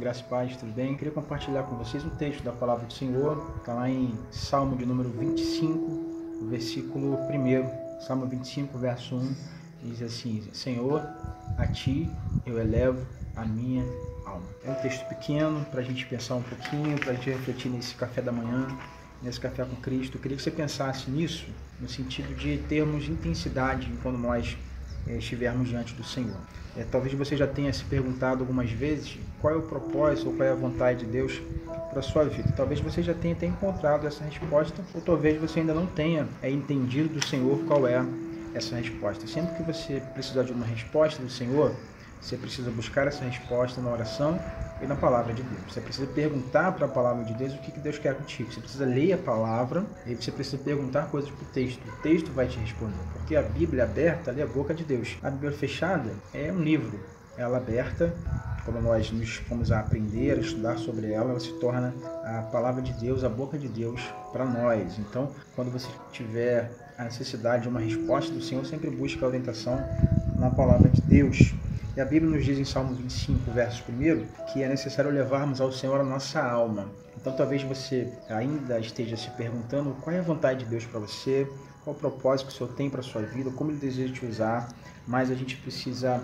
graça e paz, tudo bem? Queria compartilhar com vocês um texto da palavra do Senhor, está lá em Salmo de número 25, versículo 1. Salmo 25, verso 1, diz assim: Senhor, a Ti eu elevo a minha alma. É um texto pequeno para a gente pensar um pouquinho, para a gente refletir nesse café da manhã, nesse café com Cristo. Eu queria que você pensasse nisso, no sentido de termos intensidade quando nós estivermos diante do Senhor. Talvez você já tenha se perguntado algumas vezes qual é o propósito ou qual é a vontade de Deus para a sua vida. Talvez você já tenha até encontrado essa resposta, ou talvez você ainda não tenha entendido do Senhor qual é essa resposta. Sempre que você precisar de uma resposta do Senhor, você precisa buscar essa resposta na oração e na palavra de Deus. Você precisa perguntar para a palavra de Deus o que Deus quer contigo. Você precisa ler a palavra e você precisa perguntar coisas para o texto. O texto vai te responder, porque a Bíblia aberta é a boca de Deus. A Bíblia fechada é um livro. Ela aberta, quando nós nos fomos a aprender, a estudar sobre ela, ela se torna a palavra de Deus, a boca de Deus para nós. Então, quando você tiver a necessidade de uma resposta do Senhor, sempre busque a orientação na palavra de Deus. E a Bíblia nos diz em Salmo 25, verso 1, que é necessário levarmos ao Senhor a nossa alma. Então talvez você ainda esteja se perguntando qual é a vontade de Deus para você, qual o propósito que o Senhor tem para a sua vida, como Ele deseja te usar, mas a gente precisa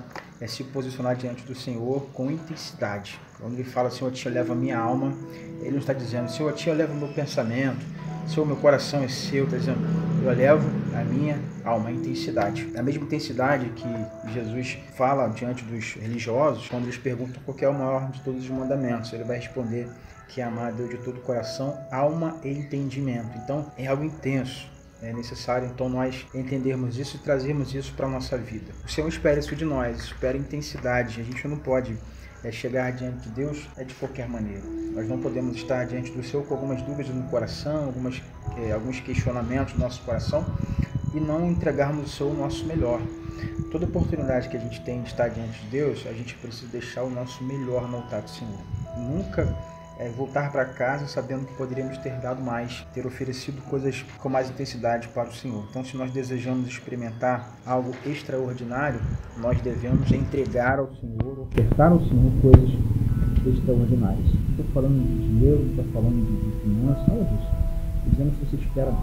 se posicionar diante do Senhor com intensidade. Quando Ele fala, Senhor, Te eleva a minha alma, Ele não está dizendo, Senhor, Te eleva o meu pensamento, Senhor, meu coração é seu, está dizendo, eu elevo a minha alma, a intensidade. A mesma intensidade que Jesus fala diante dos religiosos, quando eles perguntam qual é o maior de todos os mandamentos, ele vai responder que é amar a Deus de todo o coração, alma e entendimento. Então, é algo intenso. É necessário, então, nós entendermos isso e trazermos isso para a nossa vida. O Senhor espera isso de nós, espera intensidade. A gente não pode chegar diante de Deus de qualquer maneira. Nós não podemos estar diante do Senhor com algumas dúvidas no coração, alguns questionamentos no nosso coração e não entregarmos ao Senhor o nosso melhor. Toda oportunidade que a gente tem de estar diante de Deus, a gente precisa deixar o nosso melhor no altar do Senhor. Nunca voltar para casa sabendo que poderíamos ter dado mais, ter oferecido coisas com mais intensidade para o Senhor. Então, se nós desejamos experimentar algo extraordinário, nós devemos entregar ao Senhor, ofertar ao Senhor coisas extraordinárias. Não estou falando de dinheiro, não estou falando de finanças, nada disso. Estou dizendo que você espera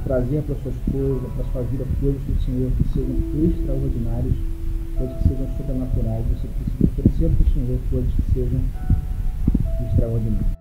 trazer para suas coisas, para sua vida, coisas do Senhor que sejam extraordinárias, coisas que sejam sobrenaturais. Você precisa oferecer para o Senhor coisas que sejam extraordinárias.